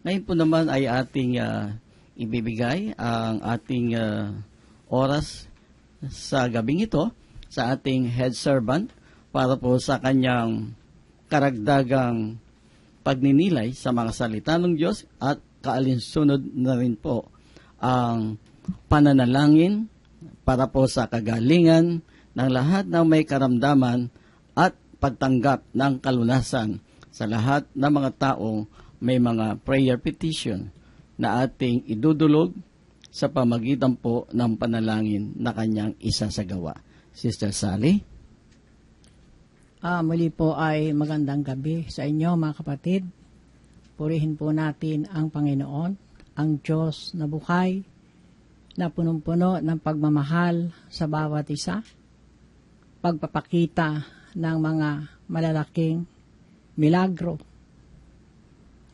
Ngayon po naman ay ating ibibigay ang ating oras sa gabing ito sa ating head servant para po sa kanyang karagdagang pagninilay sa mga salita ng Diyos at kaalinsunod na rin po ang pananalangin para po sa kagalingan ng lahat ng may karamdaman at pagtanggap ng kalunasan sa lahat ng mga taong may mga prayer petition na ating idudulog sa pamagitan po ng panalangin na kanyang isasagawa. Sister Sally? Muli po ay magandang gabi sa inyo mga kapatid. Purihin po natin ang Panginoon, ang Diyos na buhay, na punong-puno ng pagmamahal sa bawat isa, pagpapakita ng mga malalaking milagro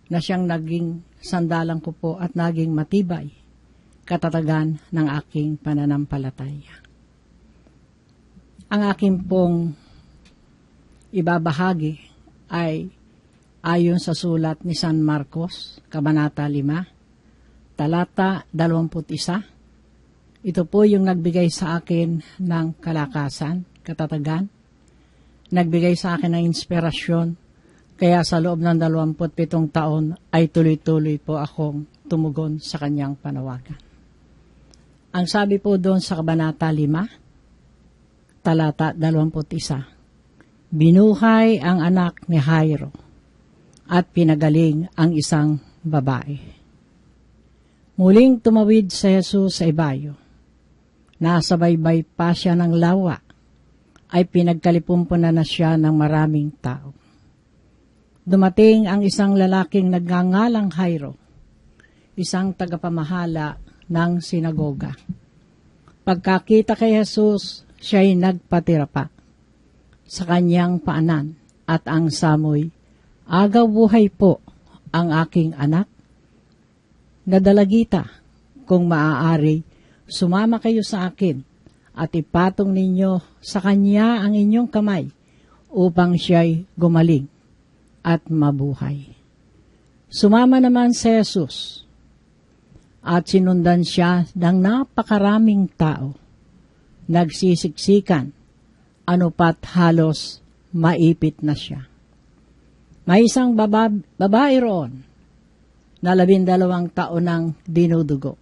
na siyang naging sandalan ko po at naging matibay katatagan ng aking pananampalataya. Ang aking pong ibabahagi ay ayon sa sulat ni San Marcos, Kabanata 5, Talata 21. Ito po yung nagbigay sa akin ng kalakasan, katatagan, nagbigay sa akin ng inspirasyon. Kaya sa loob ng 27 taon ay tuloy-tuloy po akong tumugon sa kanyang panawagan. Ang sabi po doon sa Kabanata 5, Talata 21, binuhay ang anak ni Jairo at pinagaling ang isang babae. Muling tumawid si Jesus sa ibayo. Nasa baybay pa siya ng lawa, ay pinagkalipumpunan na siya ng maraming tao. Dumating ang isang lalaking nagngangalang Jairo, isang tagapamahala ng sinagoga. Pagkakita kay Jesus, siya'y nagpatirapa sa kanyang paanan at ang samoy, agaw buhay po ang aking anak. Nadalagita, kung maaari, sumama kayo sa akin at ipatong ninyo sa kanya ang inyong kamay upang siya'y gumaling at mabuhay. Sumama naman si Jesus at sinundan siya ng napakaraming tao. Nagsisiksikan, ano pat halos maipit na siya. May isang babae roon na 12 taon ng dinudugo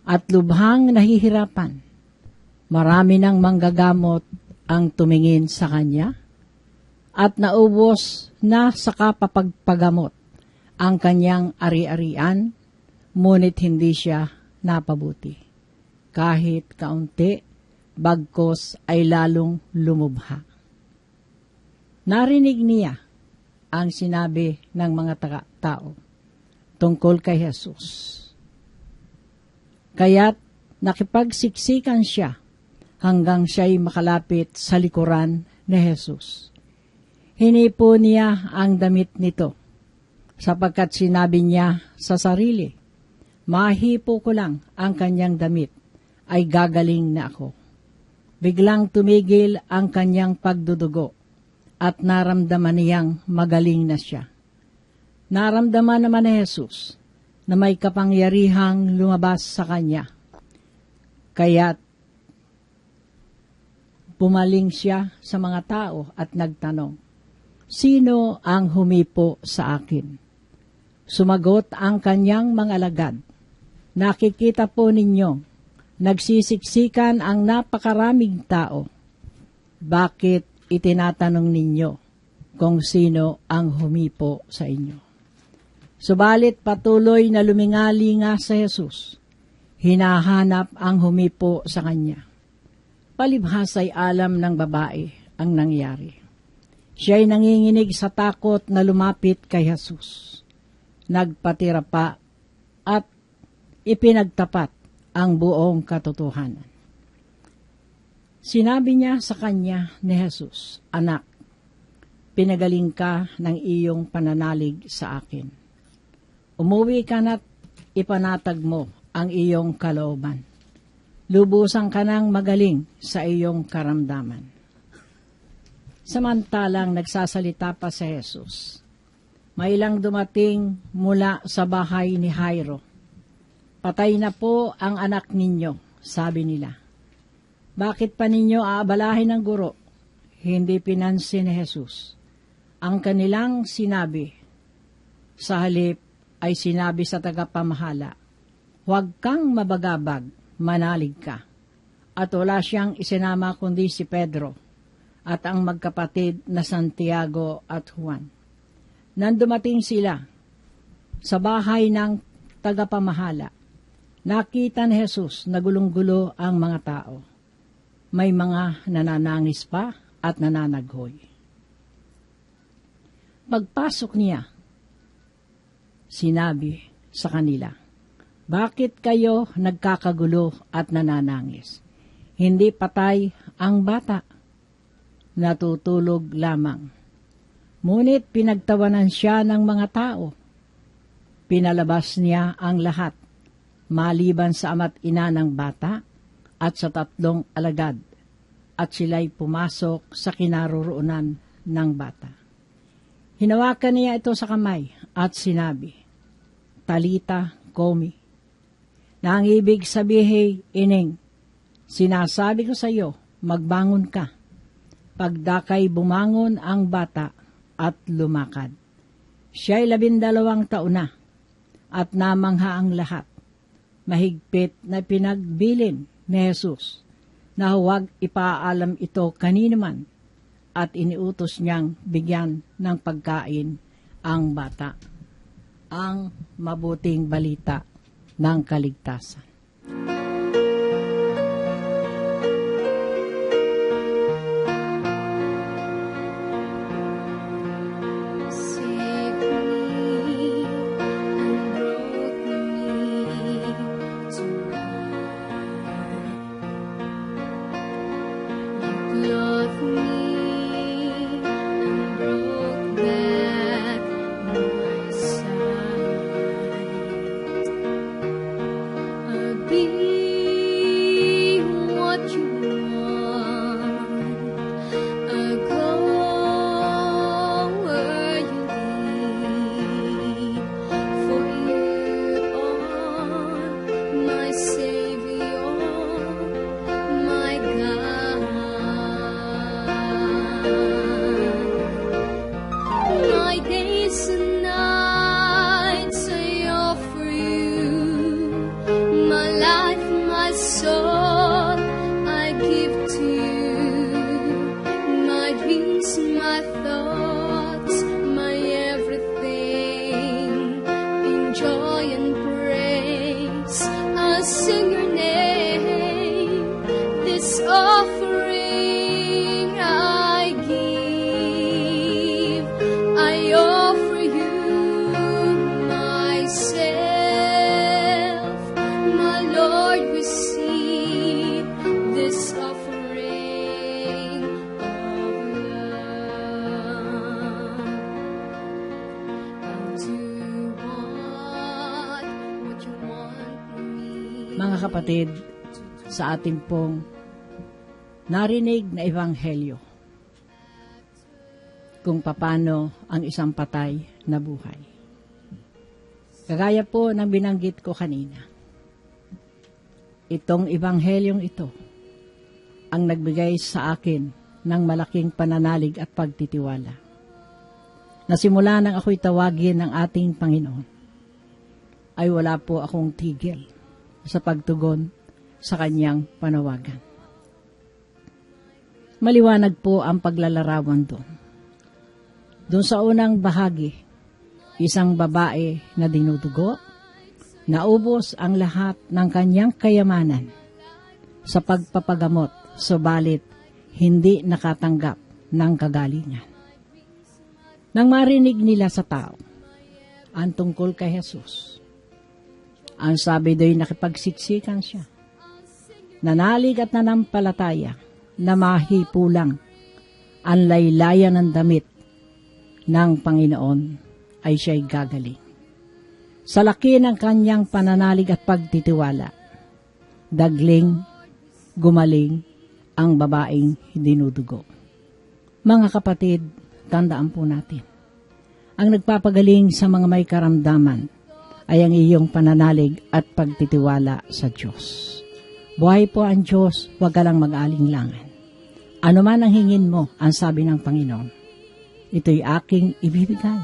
at lubhang nahihirapan. Marami ng manggagamot ang tumingin sa kanya at naubos na sa kapapagpagamot ang kanyang ari-arian, ngunit hindi siya napabuti. Kahit kaunti, bagkos ay lalong lumubha. Narinig niya ang sinabi ng mga tao tungkol kay Jesus. Kaya't nakipagsiksikan siya hanggang siya'y makalapit sa likuran ni Jesus. Hinipo niya ang damit nito, sapagkat sinabi niya sa sarili, mahipo ko lang ang kanyang damit, ay gagaling na ako. Biglang tumigil ang kanyang pagdudugo, at naramdaman niyang magaling na siya. Naramdaman naman ni Jesus na may kapangyarihang lumabas sa kanya. Kaya't bumaling siya sa mga tao at nagtanong, sino ang humipo sa akin? Sumagot ang kanyang mga alagad, nakikita po ninyo, nagsisiksikan ang napakaraming tao. Bakit itinatanong ninyo kung sino ang humipo sa inyo? Subalit patuloy na lumingali nga sa Jesus. Hinahanap ang humipo sa kanya. Palibhas ay alam ng babae ang nangyari. Siya'y nanginginig sa takot na lumapit kay Jesus. Nagpatira pa at ipinagtapat ang buong katotohanan. Sinabi niya sa kanya ni Jesus, anak, pinagaling ka ng iyong pananalig sa akin. Umuwi ka na't ipanatag mo ang iyong kalooban. Lubusan ka nang magaling sa iyong karamdaman. Samantalang nagsasalita pa si Jesus, May ilang dumating mula sa bahay ni Jairo. Patay na po ang anak ninyo, sabi nila. Bakit pa ninyo aabalahin ng guro? Hindi pinansin ni Jesus ang kanilang sinabi. Sa halip ay sinabi sa tagapamahala, huwag kang mabagabag, manalig ka. At wala siyang isinama kundi si Pedro at ang magkapatid na Santiago at Juan. Nang dumating sila sa bahay ng tagapamahala, nakita ni Jesus na gulong-gulo ang mga tao. May mga nananangis pa at nananaghoy. Pagpasok niya, sinabi sa kanila, bakit kayo nagkakagulo at nananangis? Hindi patay ang bata, natutulog lamang. Ngunit pinagtawanan siya ng mga tao. Pinalabas niya ang lahat, maliban sa ama't ina ng bata at sa 3 alagad, at sila'y pumasok sa kinaroroonan ng bata. Hinawakan niya ito sa kamay at sinabi, Talita komi, na ang ibig sabihin, ining, sinasabi ko sa iyo, magbangon ka. Pagdakay bumangon ang bata at lumakad. Siya'y 12 taon na at namangha ang lahat. Mahigpit na pinagbilin ni Jesus na huwag ipaalam ito kanino man at iniutos niyang bigyan ng pagkain ang bata. Ang mabuting balita ng kaligtasan. Mga kapatid, sa ating pong narinig na ebanghelyo kung paano ang isang patay na buhay. Kagaya po ng binanggit ko kanina, itong ebanghelyong ito ang nagbigay sa akin ng malaking pananalig at pagtitiwala. Nasimula nang ako'y tawagin ng ating Panginoon, ay wala po akong tigil sa pagtugon sa kanyang panawagan. Maliwanag po ang paglalarawan doon. Doon sa unang bahagi, isang babae na dinudugo, naubos ang lahat ng kanyang kayamanan sa pagpapagamot, subalit hindi nakatanggap ng kagalingan. Nang marinig nila sa tao ang tungkol kay Jesus, ang sabi do'y nakipagsiksikan siya. Nanalig at nanampalataya na mahipulang ang laylayan ng damit ng Panginoon ay siya'y gagaling. Sa laki ng kanyang pananalig at pagtitiwala, dagling, gumaling ang babaeng dinudugo. Mga kapatid, tandaan po natin, Ang nagpapagaling sa mga may karamdaman ay ang iyong pananalig at pagtitiwala sa Diyos. Buhay po ang Diyos, huwag ka lang mag-alinlangan. Ano man ang hingin mo, ang sabi ng Panginoon, ito'y aking ibibigay.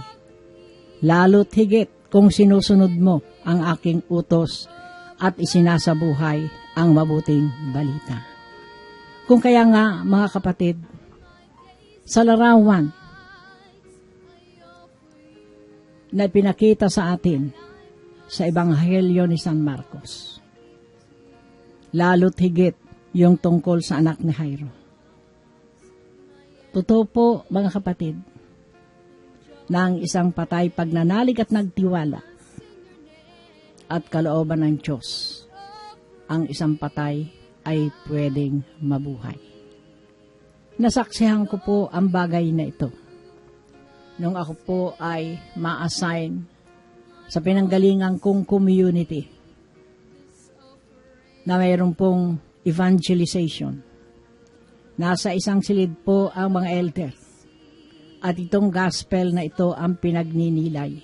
Lalo't higit kung sinusunod mo ang aking utos at isinasabuhay ang mabuting balita. Kung kaya nga, mga kapatid, sa larawan na pinakita sa atin sa Ebanghelyo ni San Marcos, lalo't higit yung tungkol sa anak ni Jairo. Totoo po, mga kapatid, na ang isang patay pagnanalig at nagtiwala at kalooban ng Diyos, ang isang patay ay pwedeng mabuhay. Nasaksihan ko po ang bagay na ito nung ako po ay ma-assign sa pinanggalingan kong community na mayroon pong evangelization. Nasa isang silid po ang mga elder at itong gospel na ito ang pinagninilay,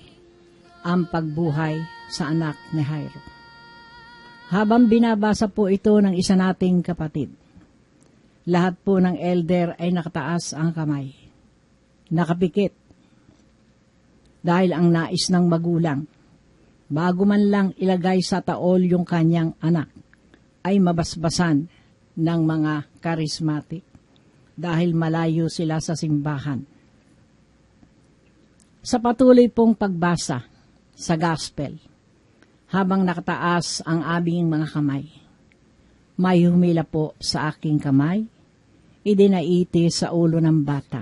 ang pagbuhay sa anak ni Jairo. Habang binabasa po ito ng isa nating kapatid, lahat po ng elder ay nakataas ang kamay, nakapikit, dahil ang nais ng magulang, bago man lang ilagay sa taol yung kanyang anak, ay mabasbasan ng mga charismatic dahil malayo sila sa simbahan. Sa patuloy pong pagbasa sa gospel, habang nakataas ang aming mga kamay, may humila po sa aking kamay, idinaiti sa ulo ng bata.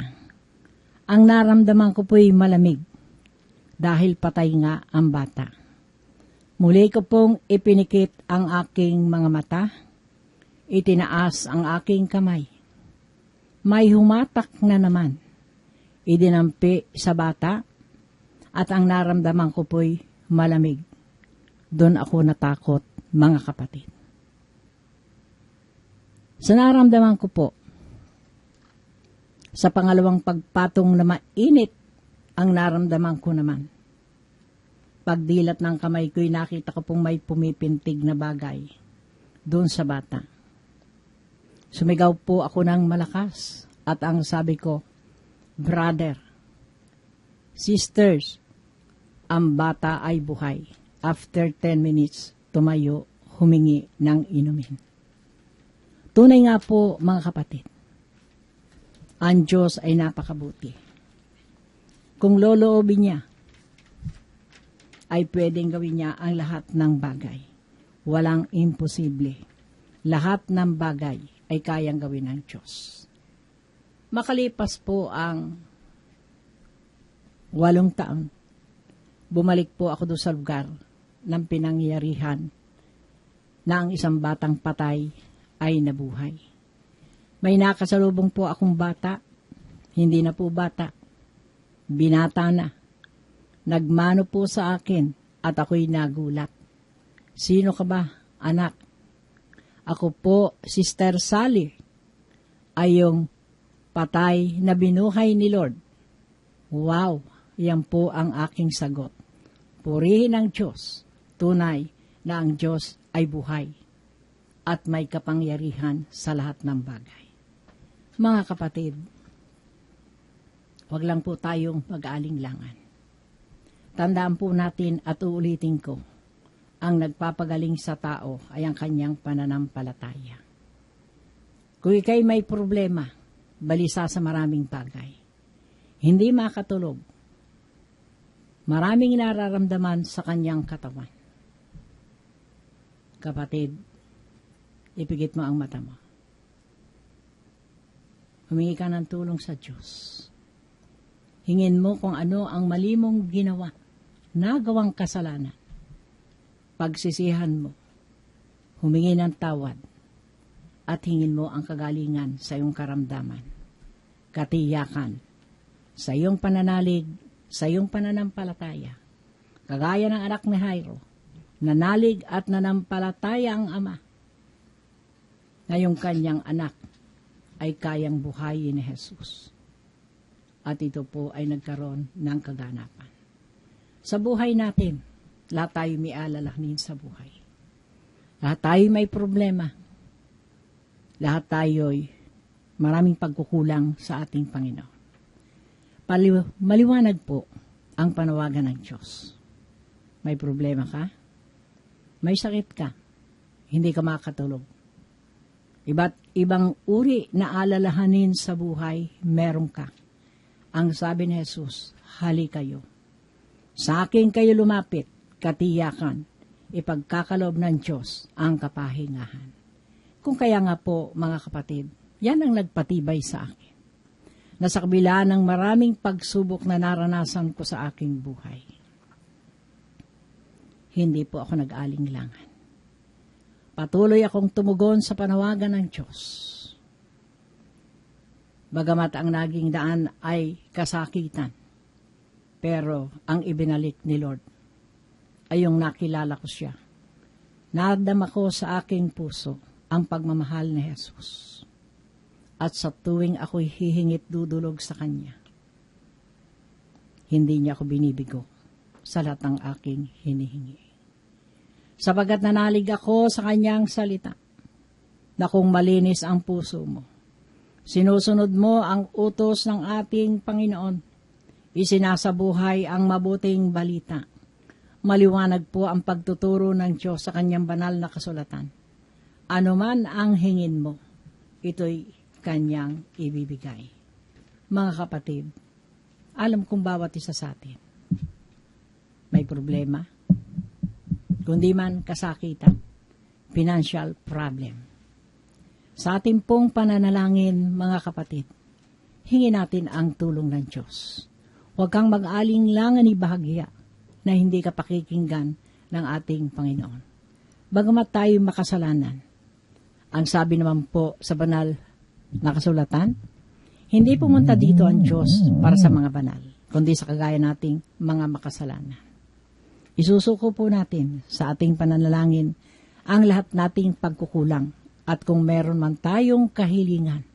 Ang naramdaman ko po'y malamig dahil patay nga ang bata. Muli ko pong ipinikit ang aking mga mata, itinaas ang aking kamay. May humatak na naman, idinampi sa bata, at ang naramdaman ko po'y malamig. Doon ako natakot, mga kapatid. Sa naramdaman ko po, sa pangalawang pagpatong na mainit, ang naramdaman ko naman. Pagdilat ng kamay ko'y nakita ko pong may pumipintig na bagay doon sa bata. Sumigaw po ako ng malakas at ang sabi ko, brother, sisters, ang bata ay buhay. After 10 minutes, tumayo, humingi ng inumin. Tunay nga po, mga kapatid, ang Diyos ay napakabuti. Kung loloobin niya, ay pwedeng gawin niya ang lahat ng bagay. Walang imposible. Lahat ng bagay ay kayang gawin ng Diyos. Makalipas po ang 8 taon, bumalik po ako doon sa lugar ng pinangyarihan na ang isang batang patay ay nabuhay. May nakasalubong po akong bata, hindi na po bata, binata na. Nagmano po sa akin at ako'y nagulat. Sino ka ba, anak? Ako po, Sister Sally, ay yung patay na binuhay ni Lord. Wow, yan po ang aking sagot. Purihin ang Diyos, tunay na ang Diyos ay buhay at may kapangyarihan sa lahat ng bagay. Mga kapatid, wag lang po tayong mag-aalinlangan. Tandaan po natin at uulitin ko, ang nagpapagaling sa tao ay ang kanyang pananampalataya. Kung ikay may problema, balisa sa maraming bagay, hindi makatulog, maraming nararamdaman sa kanyang katawan. Kapatid, ipigit mo ang mata mo. Humingi ka ng tulong sa Diyos. Hingin mo kung ano ang mali mong ginawa, nagawang kasalanan. Pagsisihan mo, humingi ng tawad, at hingin mo ang kagalingan sa iyong karamdaman, katiyakan, sa iyong pananalig, sa iyong pananampalataya. Kagaya ng anak ni Jairo, nanalig at nanampalataya ang ama, na yung kanyang anak ay kayang buhayin ni Jesus. at ito po ay nagkaroon ng kaganapan. Sa buhay natin, lahat tayo may alalahanin sa buhay. Lahat tayo may problema. Lahat tayo'y maraming pagkukulang sa ating Panginoon. Maliwanag po ang panawagan ng Diyos. May problema ka? May sakit ka? Hindi ka makatulog? Iba't ibang uri na alalahanin sa buhay, meron ka. Ang sabi ni Jesus, hali kayo. Sa akin kayo lumapit, katiyakan, ipagkakaloob ng Diyos ang kapahingahan. Kung kaya nga po, mga kapatid, yan ang nagpatibay sa akin. Na sa kabila ng maraming pagsubok na naranasan ko sa aking buhay, hindi po ako nag-alinglangan. Patuloy akong tumugon sa panawagan ng Diyos. Bagamat ang naging daan ay kasakitan, pero ang ibinalik ni Lord ay yung nakilala ko siya. Nadama ko sa aking puso ang pagmamahal ni Jesus. At sa tuwing ako'y hihingit dudulog sa Kanya, hindi niya ako binibigo sa lahat ng aking hinihingi. Sapagat nanalig ako sa Kanyang salita, na kung malinis ang puso mo, sinusunod mo ang utos ng ating Panginoon, isinasabuhay ang mabuting balita, maliwanag po ang pagtuturo ng Diyos sa Kanyang banal na kasulatan. Ano man ang hingin mo, ito'y Kanyang ibibigay. Mga kapatid, alam kong bawat isa sa atin may problema, kundi man kasakitan, financial problem. Sa ating pong pananalangin, mga kapatid, hingin natin ang tulong ng Diyos. Huwag kang mag-alinlangan ibahagya na hindi ka pakikinggan ng ating Panginoon. Bagamat tayo makasalanan, ang sabi naman po sa banal na kasulatan, hindi pumunta dito ang Diyos para sa mga banal, kundi sa kagaya nating mga makasalanan. Isusuko po natin sa ating pananalangin ang lahat nating pagkukulang, at kung meron man tayong kahilingan,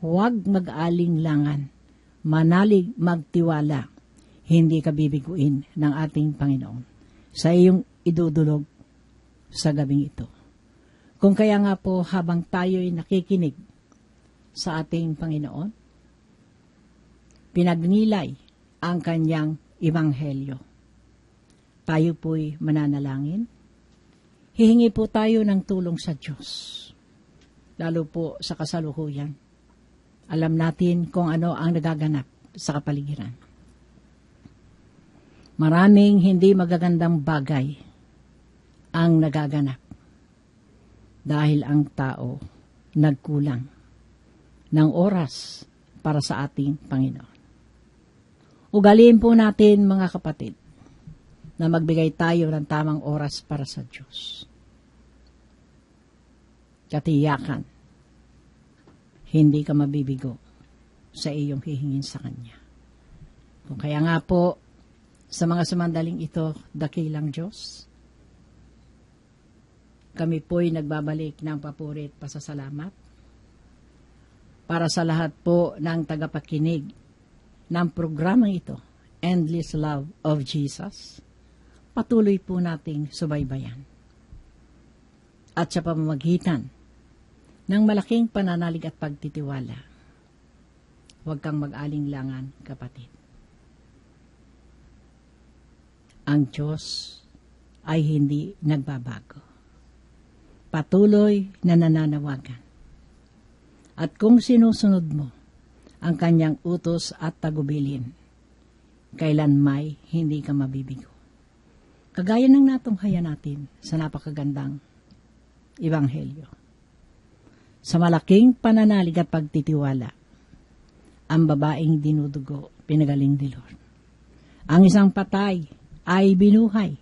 huwag mag-alinglangan, manalig, magtiwala, hindi ka bibiguin ng ating Panginoon sa iyong idudulog sa gabing ito. Kung kaya nga po, habang tayo'y nakikinig sa ating Panginoon, pinagnilay ang Kanyang Ebanghelyo, tayo po'y mananalangin, hihingi po tayo ng tulong sa Diyos, lalo po sa kasalukuyan. Alam natin kung ano ang nagaganap sa kapaligiran. Maraming hindi magagandang bagay ang nagaganap dahil ang tao nagkulang ng oras para sa ating Panginoon. Ugaliin po natin, mga kapatid, na magbigay tayo ng tamang oras para sa Diyos. Katiyakan, hindi ka mabibigo sa iyong hihingin sa Kanya. Kung kaya nga po, sa mga samandaling ito, dakilang Diyos, kami po'y nagbabalik ng papurit pasasalamat para sa lahat po ng tagapakinig ng programang ito, Endless Love of Jesus. Patuloy po nating subaybayan. At sa pamamagitan ng malaking pananalig at pagtitiwala, huwag kang mag-alinglangan, kapatid. Ang Diyos ay hindi nagbabago. Patuloy na nananawagan. At kung sinusunod mo ang Kanyang utos at tagubilin, kailan may hindi ka mabibigo. Kagaya ng natunghayan natin sa napakagandang Ebanghelyo. Sa malaking pananalig at pagtitiwala, ang babaeng dinudugo, pinagaling ni Lord. Ang isang patay ay binuhay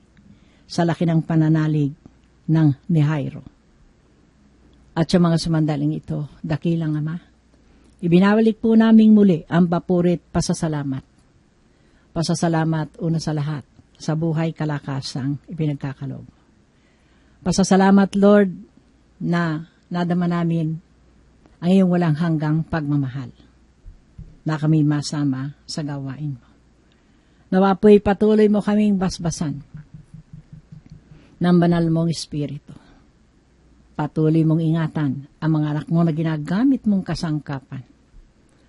sa laki ng pananalig ng ni Jairo. At sa mga samandaling ito, dakilang Ama, ibinabalik po naming muli ang papurit pasasalamat. Pasasalamat una sa lahat sa buhay kalakasang ipinagkakalob. Pasasalamat, Lord, na nadama namin ang iyong walang hanggang pagmamahal. na kami masama sa gawain mo. Nawa po'y patuloy mo kaming basbasan ng banal mong Espiritu. Patuloy mong ingatan ang mga anak mo na ginagamit mong kasangkapan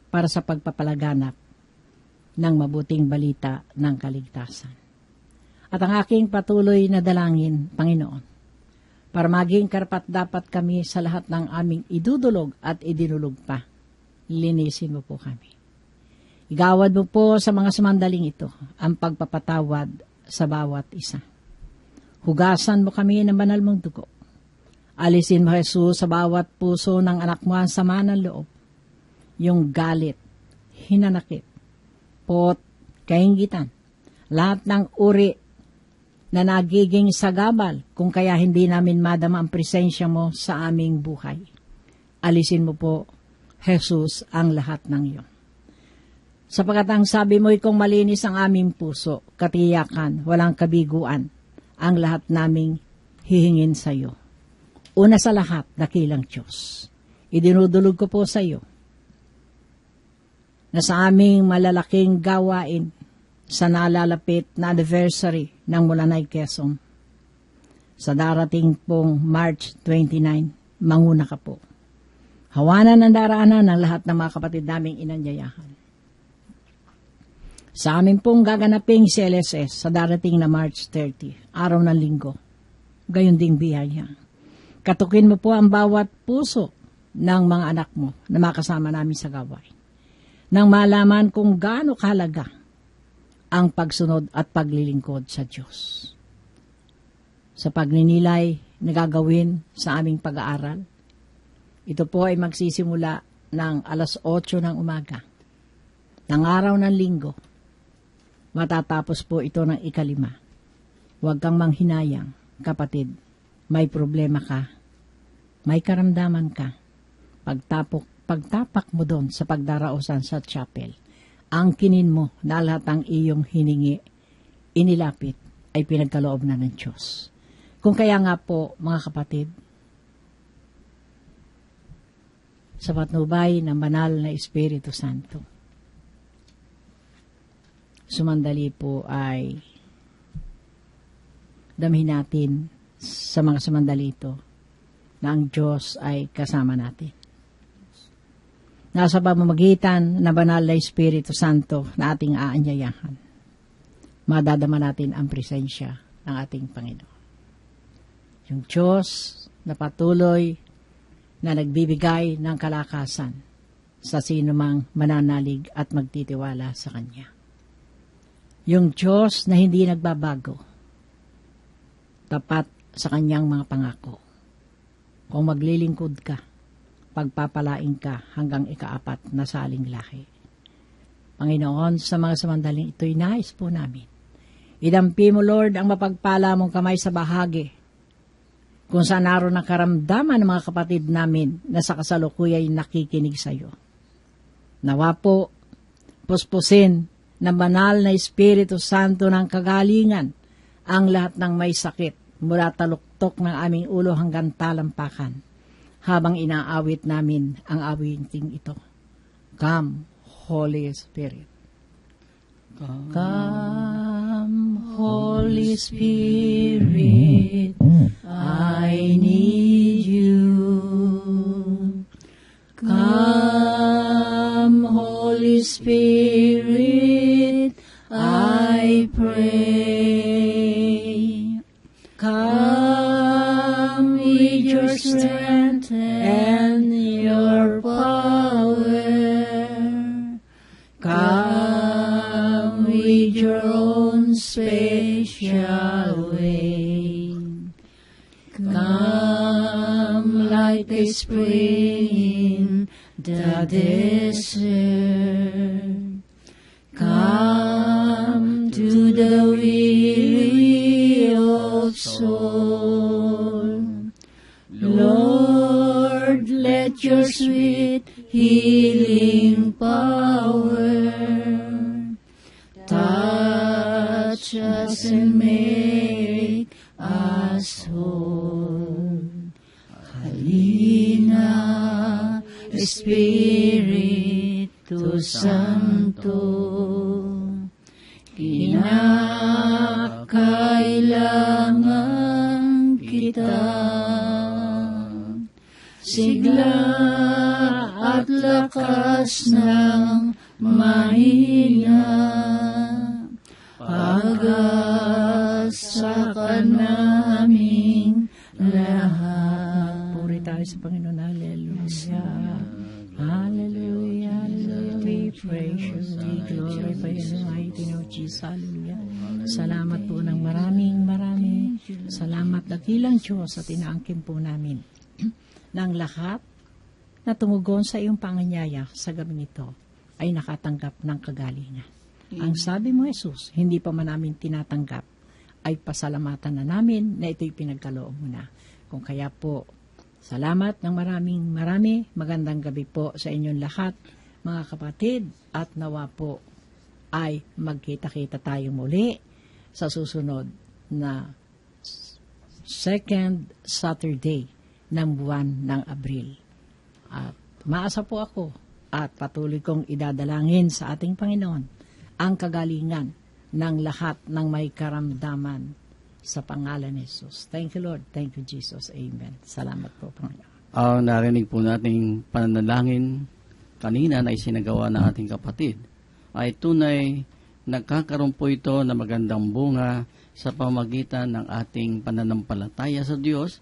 para sa pagpapalaganap ng mabuting balita ng kaligtasan. At ang aking patuloy na dalangin, Panginoon, para maging karapat-dapat kami sa lahat ng aming idudulog at idinulog pa, linisin mo po kami. Igawad mo po sa mga samandaling ito ang pagpapatawad sa bawat isa. Hugasan mo kami ng banal mong dugo. Alisin mo, Jesus, sa bawat puso ng anak mo ang sama ng loob, yung galit, hinanakit, pot, kainggitan, lahat ng uri na nagiging sagabal kung kaya hindi namin madama ang presensya mo sa aming buhay. Alisin mo po, Jesus, ang lahat ng iyon. Sapagkat ang sabi mo'y kung malinis ang aming puso, katiyakan, walang kabiguan, ang lahat naming hihingin sa iyo. Una sa lahat, dakilang Diyos, idinudulog ko po sa iyo na sa aming malalaking gawain sa nalalapit na anniversary ng Mulanay, Quezon, sa darating pong March 29, manguna ka po. Hawanan ang daraanan ng lahat ng mga kapatid naming inanyayahan. Sa amin pong gaganaping CLSS sa darating na March 30, araw ng linggo, gayon ding biyaya. Katukin mo po ang bawat puso ng mga anak mo na makasama namin sa gawain, nang malaman kung gaano kahalaga ang pagsunod at paglilingkod sa Diyos. Sa pagninilay na gagawin sa aming pag-aaral, ito po ay magsisimula ng alas 8 ng umaga, ng araw ng linggo. Matatapos po ito ng 5. Huwag kang manghinayang, kapatid. May problema ka, may karamdaman ka. Pagtapak mo doon sa pagdarausan sa chapel, angkinin mo na lahat ang iyong hiningi, inilapit, ay pinagkaloob na ng Diyos. Kung kaya nga po, mga kapatid, sa patnubay ng banal na Espiritu Santo, sumandali po ay damhin natin sa mga sumandali ito na ang Diyos ay kasama natin. Nasa pamamagitan na banal na Espiritu Santo na ating aanyayahan, madadama natin ang presensya ng ating Panginoon. Yung Diyos na patuloy na nagbibigay ng kalakasan sa sinumang mananalig at magtitiwala sa Kanya. Yung Diyos na hindi nagbabago, tapat sa Kanyang mga pangako. Kung maglilingkod ka, pagpapalain ka hanggang 4 na saling lahi. Panginoon, sa mga samandaling ito'y nais po namin. Idampi mo, Lord, ang mapagpala mong kamay sa bahagi, kung saan naroon ang karamdaman ng mga kapatid namin na sa kasalukuyay nakikinig sa iyo. Nawa po, puspusin ng banal na Espiritu Santo ng kagalingan ang lahat ng may sakit mula taluktok ng aming ulo hanggang talampakan habang inaawit namin ang awiting ito. Come, Holy Spirit. Come, Holy Spirit, I need you. Come, Holy Spirit, I pray. Come with your strength and your power. Come with your own special way. Come like the spring in the desert. Come to the weary of soul. Lord, let your sweet healing power touch us and make us whole. Halina, Spirit, Espiritu Santo, kinakailangan kita. Sigla at lakas ng mahina, pag-asa ka naming lahat. Puri tayo sa Panginoon. Hallelujah. Hallelujah. Hallelujah. We praise you. We glorify you. Mighty name of Jesus. Hallelujah. Salamat po ng maraming. Salamat dakilang Diyos sa tinaangkin po namin ng lahat na tumugon sa iyong panganyaya sa gabing ito ay nakatanggap ng kagalingan. Ang sabi mo, Jesus, hindi pa man namin tinatanggap, ay pasalamatan na namin na ito'y pinagkaloob mo na. Kung kaya po, salamat ng marami. Magandang gabi po sa inyong lahat, mga kapatid, at nawa po ay magkita-kita tayo muli sa susunod na second Saturday ng buwan ng Abril. At maasa po ako at patuloy kong idadalangin sa ating Panginoon ang kagalingan ng lahat ng may karamdaman sa pangalan ni Jesus. Thank you, Lord. Thank you, Jesus. Amen. Salamat po, Panginoon. Ang narinig po nating pananalangin kanina na isinagawa ng ating kapatid ay tunay nagkakaroon po ito na magandang bunga sa pamagitan ng ating pananampalataya sa Diyos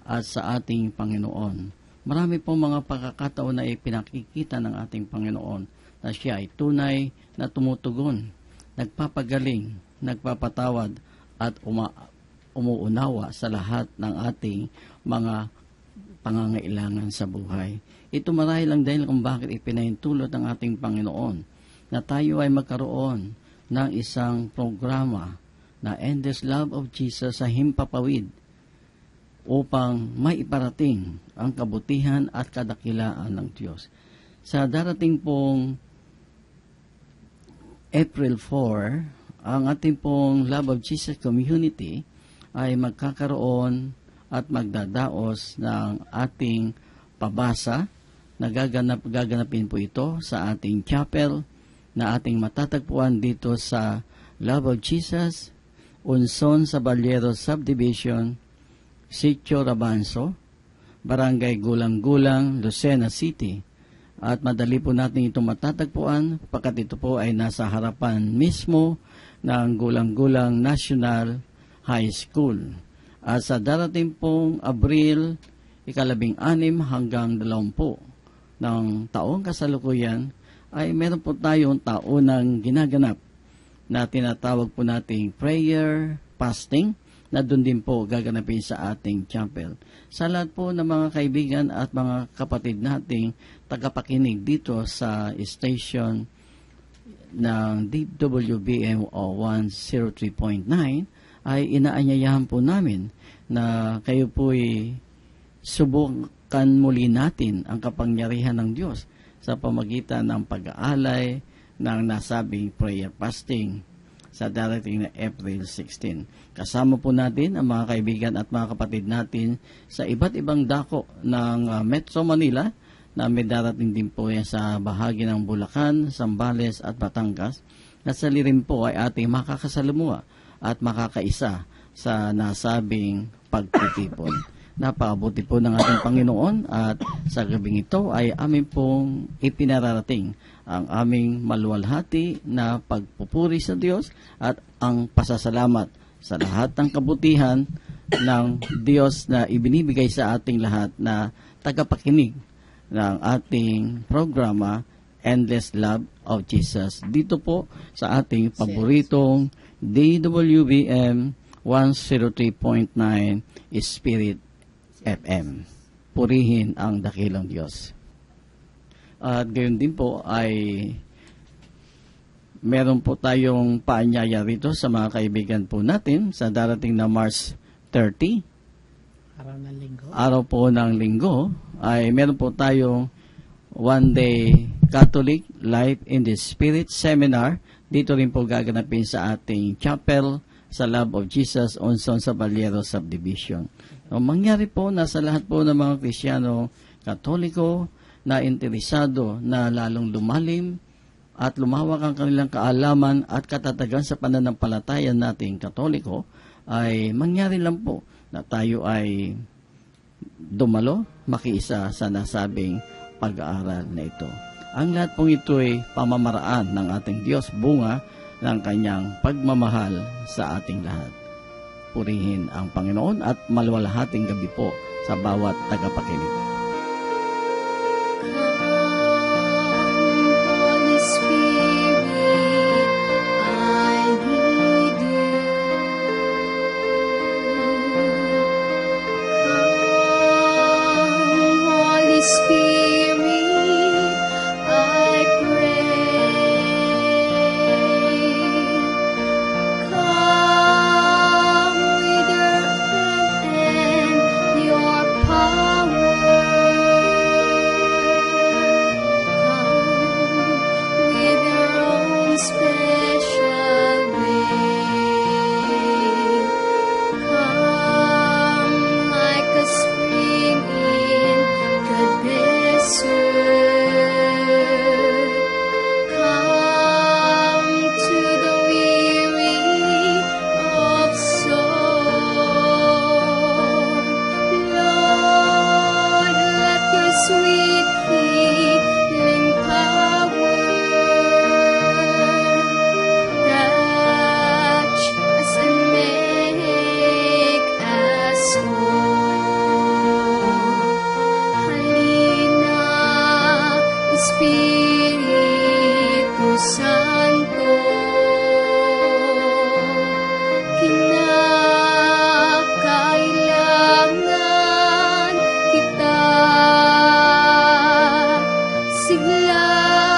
at sa ating Panginoon. Marami po mga pagkakataon na ipinakikita ng ating Panginoon na siya ay tunay na tumutugon, nagpapagaling, nagpapatawad at umuunawa sa lahat ng ating mga pangangailangan sa buhay. Ito marahil lang dahil kung bakit ipinahintulot ng ating Panginoon na tayo ay magkaroon ng isang programa na Endless Love of Jesus sa Himpapawid upang maiparating ang kabutihan at kadakilaan ng Diyos. Sa darating pong April 4, ang ating pong Love of Jesus Community ay magkakaroon at magdadaos ng ating pabasa na gaganapin po ito sa ating chapel na ating matatagpuan dito sa Love of Jesus, Unson Saballero Subdivision, Sitio Rabanso, Barangay Gulang-Gulang, Lucena City. At madali po natin itong matatagpuan pagkat ito po ay nasa harapan mismo ng Gulang-Gulang National High School. At sa darating pong Abril, 16 hanggang 20 ng taong kasalukuyan, ay meron po tayong taunang ginaganap na tinatawag po nating prayer, fasting, na doon din po gaganapin sa ating chapel. Sa lahat po ng mga kaibigan at mga kapatid nating tagapakinig dito sa station ng DWBM 103.9 ay inaanyayahan po namin na kayo po'y subukan muli natin ang kapangyarihan ng Diyos sa pamagitan ng pag-aalay ng nasabing prayer fasting sa darating na April 16. Kasama po natin ang mga kaibigan at mga kapatid natin sa iba't ibang dako ng Metro Manila na may darating din po yan sa bahagi ng Bulacan, Zambales at Batangas. Nasali rin po ay ating makakasalumuha at makakaisa sa nasabing pagtitipon. Napakabuti po ng ating Panginoon at sa gabing ito ay amin pong ipinararating ang aming maluwalhati na pagpupuri sa Diyos at ang pasasalamat sa lahat ng kabutihan ng Diyos na ibinibigay sa ating lahat na tagapakinig ng ating programa Endless Love of Jesus. Dito po sa ating paboritong DWBM 103.9 Spirit FM. Purihin ang dakilang Diyos. At gayon din po ay meron po tayong paanyaya rito sa mga kaibigan po natin sa darating na March 30. Araw ng linggo. Araw po ng linggo ay meron po tayong one-day Catholic Life in the Spirit Seminar. Dito rin po gaganapin sa ating chapel sa Love of Jesus Unson Saballero Subdivision. So, mangyari po na sa lahat po ng mga Kristiyano Katoliko na interesado na lalong lumalim at lumawak ang kanilang kaalaman at katatagan sa pananampalataya nating Katoliko, ay mangyari lang po na tayo ay dumalo, makiisa sa nasabing pag-aaral na ito. Ang lahat pong ito ay pamamaraan ng ating Diyos, bunga ng Kanyang pagmamahal sa ating lahat. Purihin ang Panginoon at maluwalhating gabi po sa bawat tagapakinig. Holy Spirit, I need you. Come, Holy Spirit, I pray. Come with your strength and your power. Come with your own special way. Come like a spring in the desert. Come to the weary of soul. Lord, let your sweet healing power touch us and make us whole. Halina, Espiritu Santo, kinakailangan kita. Sigla